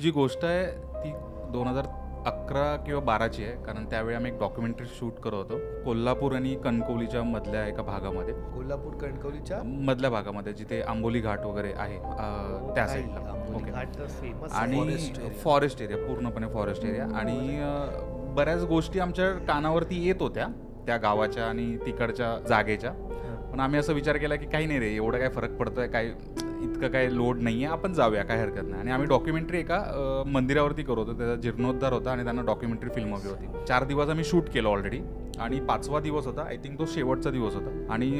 जी गोष्ट आहे ती 2011 किंवा 12ची आहे, कारण त्यावेळी आम्ही एक डॉक्युमेंटरी शूट करत होतो कोल्हापूर आणि कणकवलीच्या मधल्या एका भागामध्ये. कोल्हापूर कणकवलीच्या मधल्या भागामध्ये जिथे आंबोली घाट वगैरे आहे त्या साईडला. आंबोली ओके. घाट तर फेमस आणि फॉरेस्ट एरिया, पूर्णपणे फॉरेस्ट एरिया. आणि बऱ्याच गोष्टी आमच्या कानावरती येत होत्या त्या गावाच्या आणि तिकडच्या जागेच्या. पण आम्ही असं विचार केला की काही नाही रे, एवढं काय फरक पडतोय, काय इतकं काय लोड नाही आहे, आपण जाऊया, काय हरकत नाही. आणि आम्ही डॉक्युमेंटरी एका मंदिरावरती करत होतो, त्याचा जीर्णोद्धार होता आणि त्यांना डॉक्युमेंटरी फिल्म हवी होती. 4 दिवस आम्ही शूट केलं ऑलरेडी आणि 5वा दिवस होता, आय थिंक तो शेवटचा दिवस होता. आणि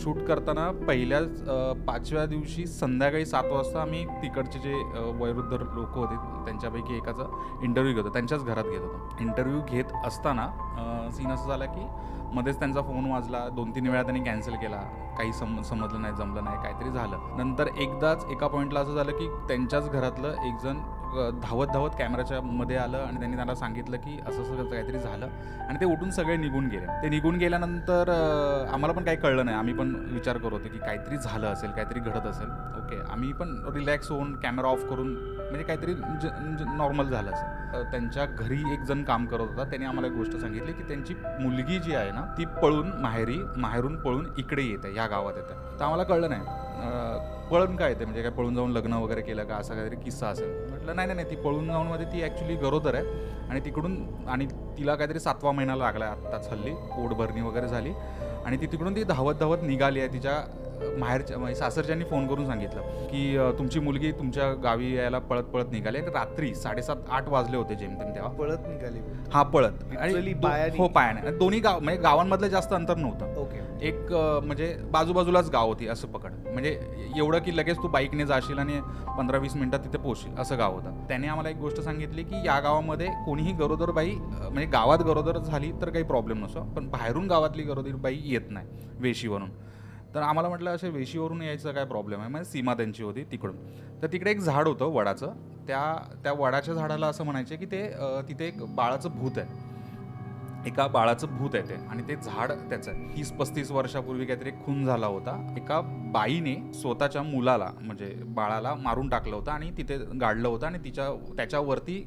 शूट करताना पहिल्याच 5व्या दिवशी संध्याकाळी 7 वाजता आम्ही तिकडचे जे वयोवृद्ध लोक होते त्यांच्यापैकी एकाचा इंटरव्ह्यू घेत होतो, त्यांच्याच घरात घेत होतो. इंटरव्ह्यू घेत असताना सीन असं झाला की मध्येच त्यांचा फोन वाजला. 2-3 वेळा त्यांनी कॅन्सल केला, काही समजलं नाही, जमलं नाही, काहीतरी झालं. नंतर एकदाच एका पॉईंटला असं झालं की त्यांच्याच घरातलं एक जण धावत धावत कॅमेराच्या मध्ये आलं आणि त्यांनी त्यांना सांगितलं की असं असं काहीतरी झालं. आणि ते उठून सगळे निघून गेले. ते निघून गेल्यानंतर आम्हाला पण काही कळलं नाही. आम्ही पण विचार करत होतो की काहीतरी झालं असेल, काहीतरी घडत असेल. ओके, आम्ही पण रिलॅक्स होऊन कॅमेरा ऑफ करून म्हणजे काहीतरी नॉर्मल झालं असेल. त्यांच्या घरी एक जण काम करत होता, त्याने आम्हाला एक गोष्ट सांगितली की त्यांची मुलगी जी आहे ना ती माहेरून पळून इकडे येते, या गावात येते. तर आम्हाला कळलं नाही पळून काय येते, म्हणजे काय पळून जाऊन लग्न वगैरे केलं का, असा काहीतरी किस्सा असेल. म्हटलं नाही, ती पळून जाऊन मध्ये ती ॲक्च्युली गरोदर आहे आणि तिकडून आणि तिला काहीतरी 7वा महिना लागला आहे आत्ताच हल्ली, पोट भरणी वगैरे झाली आणि तिकडून ती धावत धावत निघाली आहे. तिच्या माहेरच्या म्हणजे सासरच्यांनी फोन करून सांगितलं की तुमची मुलगी तुमच्या गावी यायला पळत पळत निघाली. रात्री 7:30-8 वाजले होते जेमतेम तेव्हा. पळत निघाली? हा, पळत. हो, पायाने. दोन्ही गाव म्हणजे गावांमधलं जास्त अंतर नव्हतं. ओके. एक म्हणजे बाजूबाजूलाच गाव होती असं पकड, म्हणजे एवढं की लगेच तू बाईकने जाशील आणि 15-20 मिनिटात तिथे पोहोचशील असं गाव होतं. त्याने आम्हाला एक गोष्ट सांगितली की या गावामध्ये कोणीही गरोदर बाई म्हणजे गावात गरोदर झाली तर काही प्रॉब्लेम नसतो, पण बाहेरून गावातली गरोदर बाई येत नाही वेशीवरून. तर आम्हाला म्हटलं असे वेशीवरून यायचं काय प्रॉब्लेम आहे. म्हणजे सीमा त्यांची होती तिकडून. तर तिकडे एक झाड होतं वडाचं. त्या वडाच्या झाडाला असं म्हणायचे की ते तिथे एक बाळाचं भूत आहे, एका बाळाचं भूत आहे ते. आणि ते झाड त्याचं 30-35 वर्षापूर्वी काहीतरी खून झाला होता. एका बाईने स्वतःच्या मुलाला म्हणजे बाळाला मारून टाकलं होतं आणि तिथे गाडलं होतं आणि त्याच्यावरती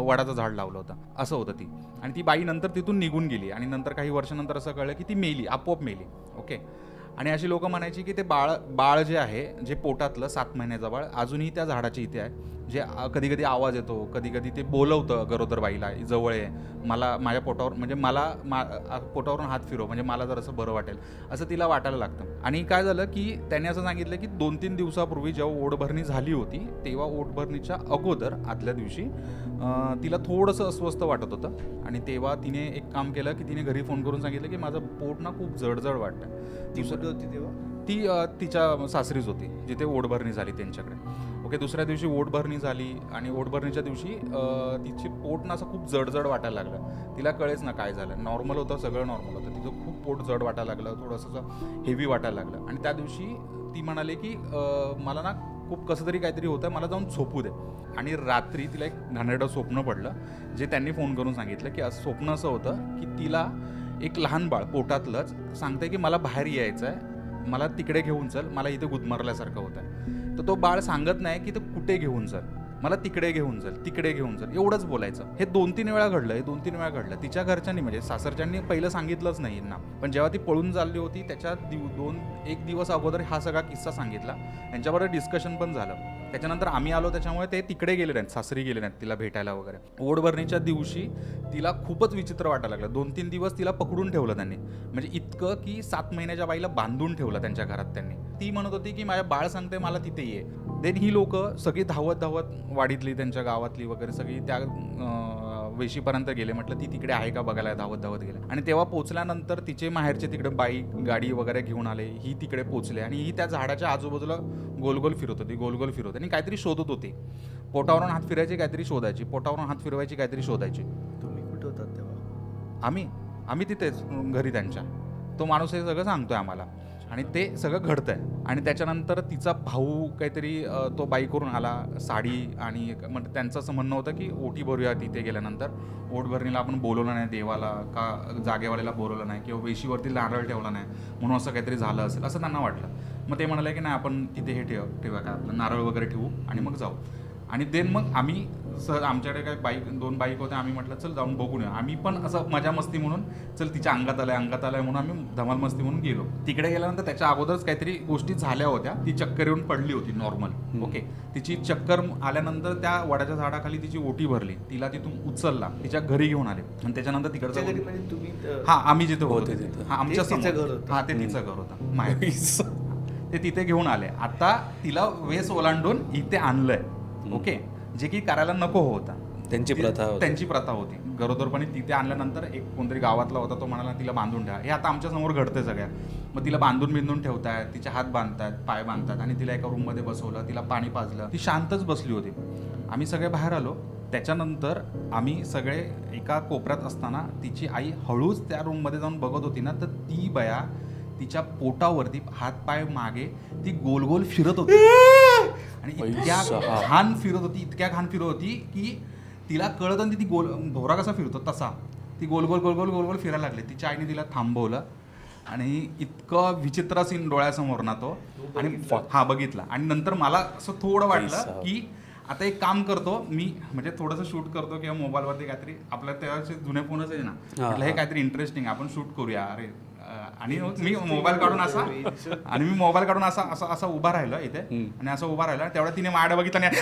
वडाचं झाड लावलं होतं, असं होतं ती. आणि ती बाई नंतर तिथून निघून गेली आणि नंतर काही वर्षानंतर असं कळलं की ती मेली, आपोआप मेली. ओके. आणि अशी लोक म्हणायची की ते बाळ जे आहे, जे पोटातलं 7 महिन्याचं बाळ अजूनही त्या झाडाच्या इथे आहे, जे कधी कधी आवाज येतो, कधी कधी ते बोलवतं गरोदर बाईला, जवळ आहे, मला माझ्या पोटावर म्हणजे पोटावरून हात फिरव, म्हणजे मला जर असं बरं वाटेल, असं तिला वाटायला लागतं. आणि काय झालं की त्याने असं सांगितलं की 2-3 दिवसापूर्वी जेव्हा ओढभरणी झाली होती तेव्हा ओढभरणीच्या अगोदर आदल्या दिवशी तिला थोडंसं अस्वस्थ वाटत होतं. आणि तेव्हा तिने एक काम केलं की तिने घरी फोन करून सांगितलं की माझं पोट ना खूप जडजड वाटतं. होती तेव्हा ती तिच्या सासरीच होती जिथे ओढभरणी झाली त्यांच्याकडे. ओके. दुसऱ्या दिवशी ओढभरणी झाली आणि ओढभरणीच्या दिवशी तिची पोट ना असं खूप जडजड वाटायला लागलं. तिला कळेच ना काय झालं. नॉर्मल होतं, सगळं नॉर्मल होतं, तिचं खूप पोट जड वाटायला लागलं, थोडंसं हेवी वाटायला लागलं. आणि त्या दिवशी ती म्हणाली की मला ना खूप कसं तरी काहीतरी होतं, मला जाऊन झोपू दे. आणि रात्री तिला एक घाणेरडं स्वप्न पडलं, जे त्यांनी फोन करून सांगितलं की असं स्वप्न असं होतं की तिला एक लहान बाळ पोटातलंच सांगतंय की मला बाहेर यायचं आहे, मला तिकडे घेऊन चल, मला इथे गुदमरल्यासारखं होतं आहे. तर तो बाळ सांगत नाही की तो कुठे घेऊन चल, मला तिकडे घेऊन चल, एवढंच बोलायचं. हे 2-3 वेळा घडलं. तिच्या घरच्यांनी म्हणजे सासरच्यांनी पहिलं सांगितलंच नाही ना, पण जेव्हा ती पळून चालली होती त्याच्या 1 दिवस अगोदर हा सगळा किस्सा सांगितला. यांच्याबरोबर डिस्कशन पण झालं. त्याच्यानंतर आम्ही आलो, त्याच्यामुळे ते तिकडे गेले नाहीत, सासरी गेले नाहीत तिला भेटायला वगैरे. ओढभरणीच्या दिवशी तिला खूपच विचित्र वाटायला लागलं. 2-3 दिवस तिला पकडून ठेवलं त्यांनी, म्हणजे इतकं की 7 महिन्याच्या बाईला बांधून ठेवलं त्यांच्या घरात त्यांनी. ती म्हणत होती की माझ्या बाळ सांगते मला तिथे ये. देन ही लोक सगळी धावत धावत वाडीतली, त्यांच्या गावातली वगैरे सगळी त्या वेशीपर्यंत गेले. म्हटलं ती तिकडे आहे का बघायला, धावत धावत गेले. आणि तेव्हा पोचल्यानंतर तिचे माहेरचे तिकडे बाईक गाडी वगैरे घेऊन आले, ही तिकडे पोचले आणि ही त्या झाडाच्या आजूबाजूला गोलगोल फिरत होती आणि काहीतरी शोधत होती. पोटावरून हात फिरायचे, काहीतरी शोधायची, पोटावरून हात फिरवायची, काहीतरी शोधायची. तुम्ही कुठे होतात तेव्हा? आम्ही तिथेच घरी त्यांच्या. तो माणूस हे सगळं सांगतोय आम्हाला आणि ते सगळं घडतंय. आणि त्याच्यानंतर तिचा भाऊ काहीतरी तो बाईकवरून आला, साडी आणि म्हणजे त्यांचं असं म्हणणं होतं की ओटी भरूया तिथे गेल्यानंतर. ओटभरणीला आपण बोलवलं नाही देवाला, का जागेवाल्याला बोलवलं नाही, किंवा वेशीवरती नारळ ठेवला नाही, म्हणून असं काहीतरी झालं असेल असं त्यांना वाटलं. मग ते म्हणाले की नाही आपण तिथे हे ठेवा काय आपलं नारळ वगैरे ठेवू आणि मग जाऊ. आणि देन मग आम्ही सर आमच्याकडे काय बाईक 2 बाईक होत्या, आम्ही म्हटलं चल जाऊन बघून येऊ. आम्ही पण असं मजा मस्ती म्हणून चल तिच्या अंगात आलाय म्हणून आम्ही धमाल मस्ती म्हणून गेलो. तिकडे गेल्यानंतर त्याच्या अगोदरच काहीतरी गोष्टी झाल्या होत्या. ती चक्कर येऊन पडली होती नॉर्मल. ओके, तिची चक्कर आल्यानंतर त्या वडाच्या झाडाखाली तिची ओटी भरली, तिला तिथून उचलला, तिच्या घरी घेऊन आले आणि त्याच्यानंतर तुमच्या घरी तिकडचं म्हणजे तुम्ही हा आम्ही जिथे होतो होते तिथे. हा आमच्या ते तिचं समोर. घर होतं. हा ते तिचं घर होतं माहिती. ते तिथे घेऊन आले. आता तिला वेस ओलांडून इथे आणलंय. ओके, जे की करायला नको होता. त्यांची प्रथा होती. त्यांची प्रथा होती. गरोदरपणी तिथे आणल्यानंतर एक कोणतरी गावातला होता, तो म्हणाला तिला बांधून ठेवा. हे आता आमच्या समोर घडतंय सगळ्या. मग तिला बांधून ठेवतायत, तिचे हात बांधतायत, पाय बांधतात आणि तिला एका रूममध्ये बसवलं, तिला पाणी पाजलं. ती शांतच बसली होती. आम्ही सगळे बाहेर आलो. त्याच्यानंतर आम्ही सगळे एका कोपऱ्यात असताना तिची आई हळूच त्या रूममध्ये जाऊन बघत होती ना, तर ती बया तिच्या पोटावरती हात पाय मागे ती गोल गोल फिरत होती आणि इतक्या घाण फिरत होती की तिला कळत आणि ती गोल भोवरा कसा फिरतो तसा ती गोल गोल फिरायला लागली. तिच्या आईने तिला थांबवलं आणि इतकं विचित्र सीन डोळ्यासमोर ना तो. आणि हा बघितला. आणि नंतर मला असं थोडं वाटलं की आता एक काम करतो मी, म्हणजे थोडंसं शूट करतो किंवा मोबाईलवरती काहीतरी आपल्या त्याचे जुने फोनच आहे ना, म्हटलं हे काहीतरी इंटरेस्टिंग आपण शूट करूया. अरे आणि मी मोबाईल काढून असा उभा राहिलो इथे आणि असं उभा राहिला. तेवढा तिने माझ्याकडे बघितलं नाही,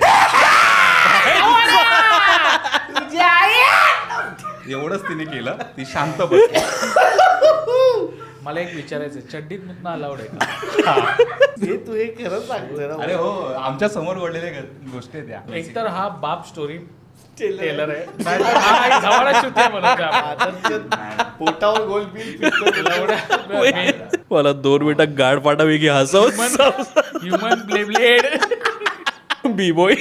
एवढंच तिने केलं. ती शांत बसली. मला एक विचारायचं, चड्डीत मुतणं अलाउड आहे का? हे तू हे खरंच सांगतोय ना. अरे हो, आमच्या समोर घडलेल्या गोष्टी आहेत त्या. एकतर हा बाप स्टोरी टेलर आहे, नाहीतर हा एक झवाडा शूट आहे म्हणून का? आदरच्या पोटावर गोल बिल एवढा मला 2 मिनिटं गाड पाठावे की हसव ह्युमन ब्लेड बी बॉय